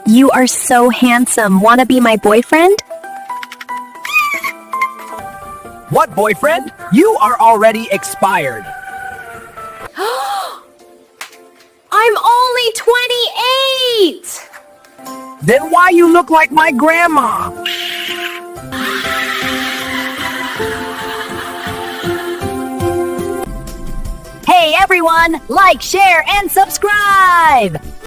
You are so handsome. Wanna be my boyfriend? What boyfriend? You are already expired. I'm only 28! Then why you look like my grandma? Hey everyone, like, share, and subscribe!